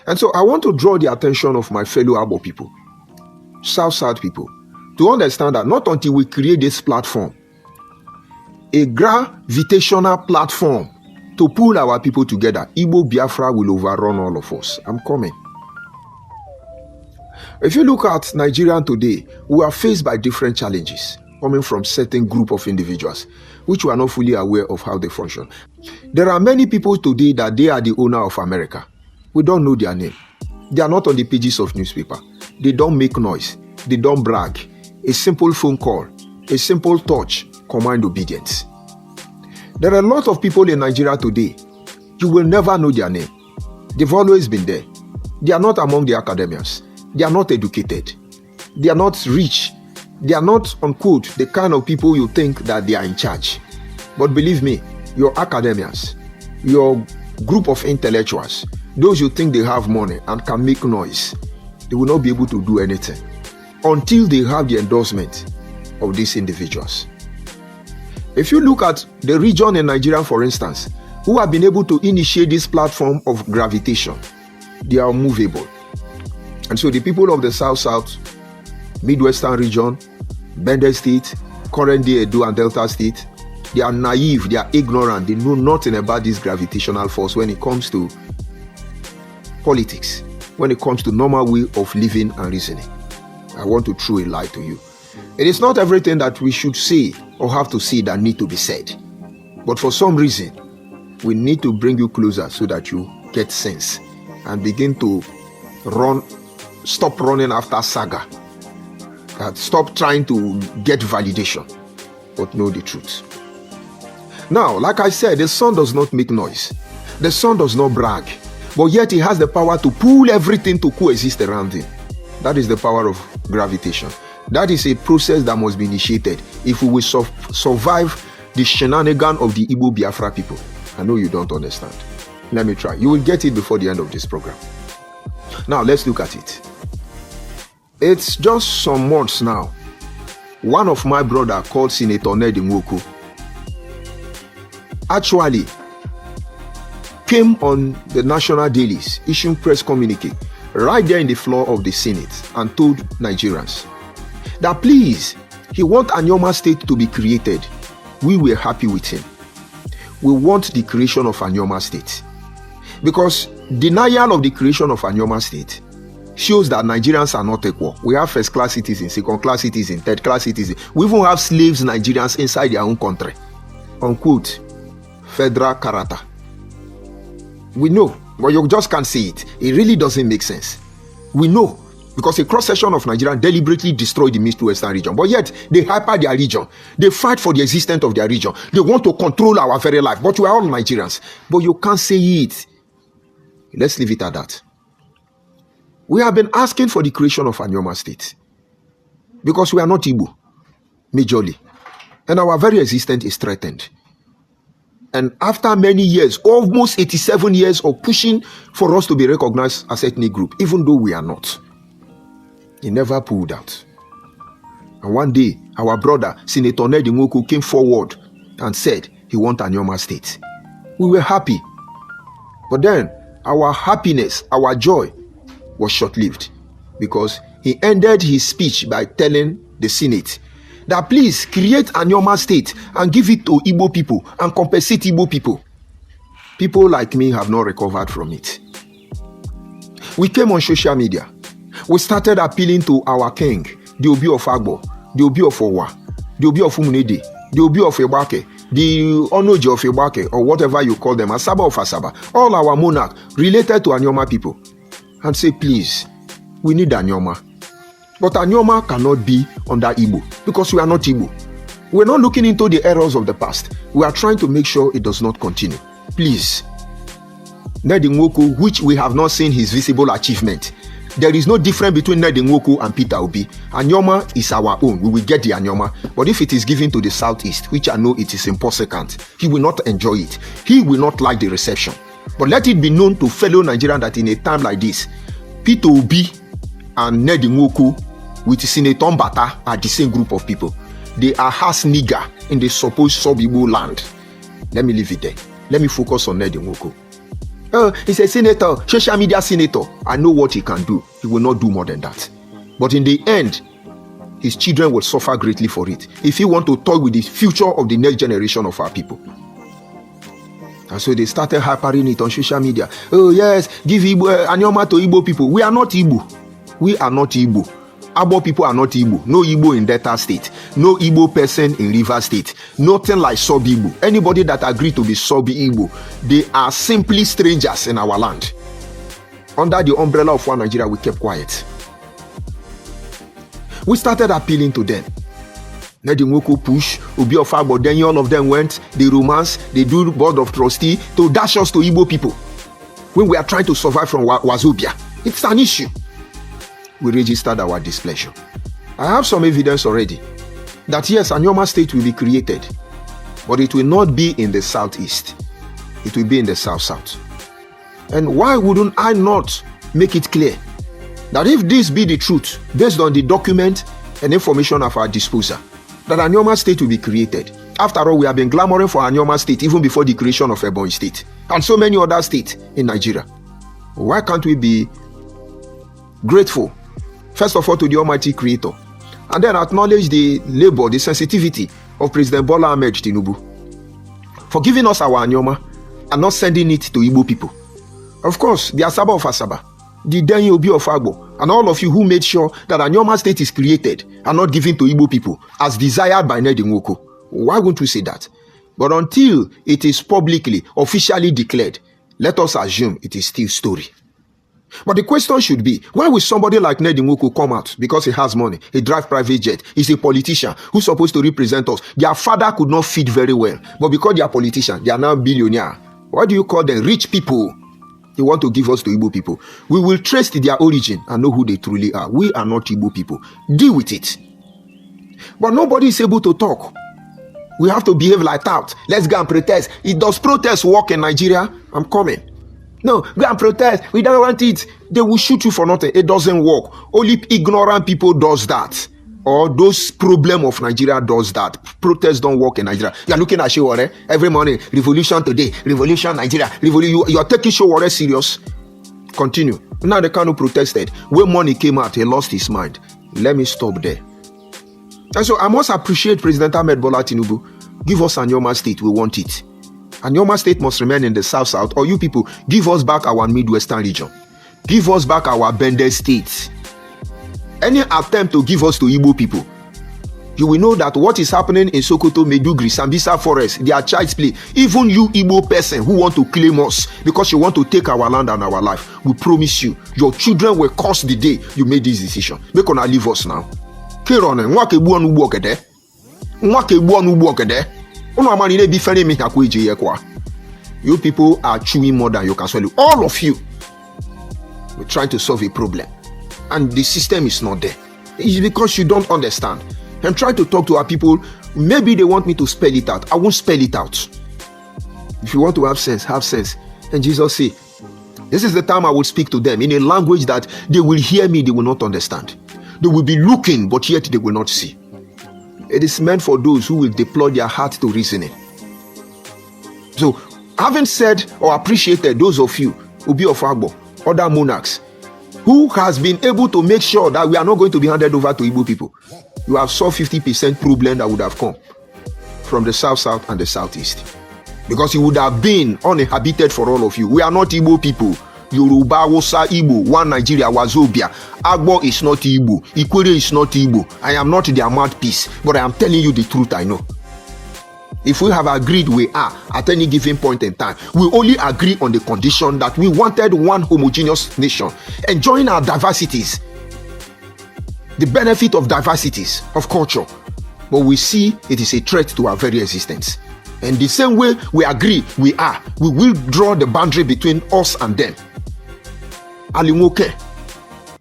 And so I want to draw the attention of my fellow Abo people, South people, to understand that not until we create this platform, a gravitational platform to pull our people together, Igbo Biafra will overrun all of us. I'm coming. If you look at Nigeria today, we are faced by different challenges coming from certain group of individuals, which we are not fully aware of how they function. There are many people today that they are the owner of America. We don't know their name. They are not on the pages of newspaper. They don't make noise. They don't brag. A simple phone call, a simple touch, command obedience. There are a lot of people in Nigeria today. You will never know their name. They've always been there. They are not among the academians. They are not educated. They are not rich. They are not, unquote, the kind of people you think that they are in charge. But believe me, your academians, your group of intellectuals, those you think they have money and can make noise, they will not be able to do anything until they have the endorsement of these individuals. If you look at the region in Nigeria, for instance, who have been able to initiate this platform of gravitation, they are movable. And so the people of the South, Midwestern region, Bender State, current day Edo and Delta State, they are naive, they are ignorant, they know nothing about this gravitational force when it comes to politics, when it comes to normal way of living and reasoning. I want to throw a light to you. It is not everything that we should say or have to say that need to be said. But for some reason, we need to bring you closer so that you get sense and begin to stop running after saga. Stop trying to get validation, but know the truth. Now, like I said, the sun does not make noise. The sun does not brag, but yet he has the power to pull everything to coexist around him. That is the power of gravitation. That is a process that must be initiated if we will survive the shenanigan of the Igbo Biafra people. I know you don't understand. Let me try. You will get it before the end of this program. Now, let's look at it. It's just some months now. One of my brother called Senator Nnedi Nwoko actually came on the national dailies, issuing press communique right there in the floor of the Senate and told Nigerians that please, he wants Anyoma State to be created. We were happy with him. We want the creation of Anyoma State. Because denial of the creation of Anyoma State shows that Nigerians are not equal. We have first-class citizens, second-class citizens, third-class citizens. We even have slaves Nigerians inside their own country. Unquote. Federal character. We know, but you just can't see it. It really doesn't make sense. We know, because a cross-section of Nigerians deliberately destroyed the Midwestern region. But yet, they hyper their region. They fight for the existence of their region. They want to control our very life. But we are all Nigerians. But you can't say it. Let's leave it at that. We have been asking for the creation of Anyoma State because we are not Igbo, majorly, and our very existence is threatened. And after many years, almost 87 years of pushing for us to be recognized as ethnic group, even though we are not, he never pulled out. And one day, our brother, Senator Nnedi Nwoko, came forward and said he wants Anyoma State. We were happy. But then, our happiness, our joy, was short-lived because he ended his speech by telling the Senate that please create Anyoma State and give it to Igbo people and compensate Igbo people. People like me have not recovered from it. We came on social media. We started appealing to our king, the Obi of Agbo, the Obi of Owa, the Obi of Umunede, the Obi of Ebake, the Onoji of Ebake, or whatever you call them, Asaba of Asaba, all our monarch related to Anyoma people, and say, please, we need Anyoma. But Anyoma cannot be under Igbo because we are not Igbo. We're not looking into the errors of the past. We are trying to make sure it does not continue. Please. Nnedi Nwoko, which we have not seen his visible achievement. There is no difference between Nnedi Nwoko and Peter Obi. Anyoma is our own. We will get the Anyoma. But if it is given to the Southeast, which I know it is impossible, he will not enjoy it. He will not like the reception. But let it be known to fellow Nigerians that in a time like this, Peter Obi and Nnedi Nwoko with Senator Mbata are the same group of people. They are has nigger in the supposed sub-Igbo land. Let me leave it there. Let me focus on Nnedi Nwoko. He's a senator, social media senator. I know what he can do. He will not do more than that. But in the end, his children will suffer greatly for it if he want to toy with the future of the next generation of our people. And so they started hypering it on social media. Oh yes, give Igbo, Anyoma to Igbo people. We are not Igbo. We are not Igbo. Abo people are not Igbo. No Igbo in Delta State. No Igbo person in River State. Nothing like sub-Igbo. Anybody that agree to be sub-Igbo, they are simply strangers in our land. Under the umbrella of One Nigeria, we kept quiet. We started appealing to them. Nedi Nwoko push, Obi of Agbo, then all of them went, they romance, they do board of trustee to dash us to Igbo people. When we are trying to survive from Wazobia, it's an issue. We registered our displeasure. I have some evidence already that yes, Anyoma State will be created, but it will not be in the southeast. It will be in the south-south. And why wouldn't I not make it clear that if this be the truth, based on the document and information of our disposal, that Anyoma State will be created? After all, we have been clamoring for Anyoma State even before the creation of Ebonyi State and so many other states in Nigeria. Why can't we be grateful, first of all, to the Almighty Creator, and then acknowledge the labor, the sensitivity of President Bola Ahmed Tinubu for giving us our Anyoma and not sending it to Igbo people? Of course, the Asaba of Asaba, the Denyi Obi of Agbo, and all of you who made sure that Anyoma State is created and not given to Igbo people as desired by Nedi Nwoko. Why won't we say that? But until it is publicly, officially declared, let us assume it is still story. But the question should be, why will somebody like Nedi Nwoko come out because he has money, he drives private jet, he's a politician who's supposed to represent us? Their father could not feed very well, but because they are politicians, they are now billionaire. Why do you call them rich people? They want to give us to Igbo people. We will trace their origin and know who they truly are. We are not Igbo people. Deal with it. But nobody is able to talk. We have to behave like that. Let's go and protest. It does protest work in Nigeria? I'm coming. No, go and protest. We don't want it. They will shoot you for nothing. It doesn't work. Only ignorant people does that. Or those problem of Nigeria does that. Protests don't work in Nigeria. You are looking at Showore every morning. Revolution today. Revolution Nigeria. You are taking Showore serious. Continue. Now the Kanu protested. When money came out, he lost his mind. Let me stop there. And so I must appreciate President Ahmed Bola Tinubu. Give us Anyoma State. We want it. Anyoma State must remain in the south-south. Or you people, give us back our Midwestern region. Give us back our Bende State. Any attempt to give us to Igbo people, you will know that what is happening in Sokoto, Medugri, Sambisa Forest, they are child's play. Even you Igbo person who want to claim us because you want to take our land and our life, we promise you, your children will curse the day you made this decision. Make una leave us now. You people are chewing more than you can swallow. All of you. We're trying to solve a problem. And the system is not there. It's because you don't understand. I'm trying to talk to our people. Maybe they want me to spell it out. I won't spell it out. If you want to have sense, have sense. And Jesus said, this is the time I will speak to them in a language that they will hear me, they will not understand. They will be looking, but yet they will not see. It is meant for those who will deploy their heart to reasoning. So, having said or appreciated those of you, Obi of Agbo, other monarchs, who has been able to make sure that we are not going to be handed over to Igbo people, you have solved 50% problem that would have come from the south-south and the southeast. Because it would have been uninhabited for all of you. We are not Igbo people. Yoruba, Wosa, Igbo, One Nigeria, Wazobia. Agbo is not Igbo. Ikwere is not Igbo. I am not their mouthpiece, but I am telling you the truth I know. If we have agreed we are at any given point in time, we only agree on the condition that we wanted one homogeneous nation, enjoying our diversities, the benefit of diversities of culture. But we see it is a threat to our very existence. And the same way we agree we will draw the boundary between us and them. Alimwoke.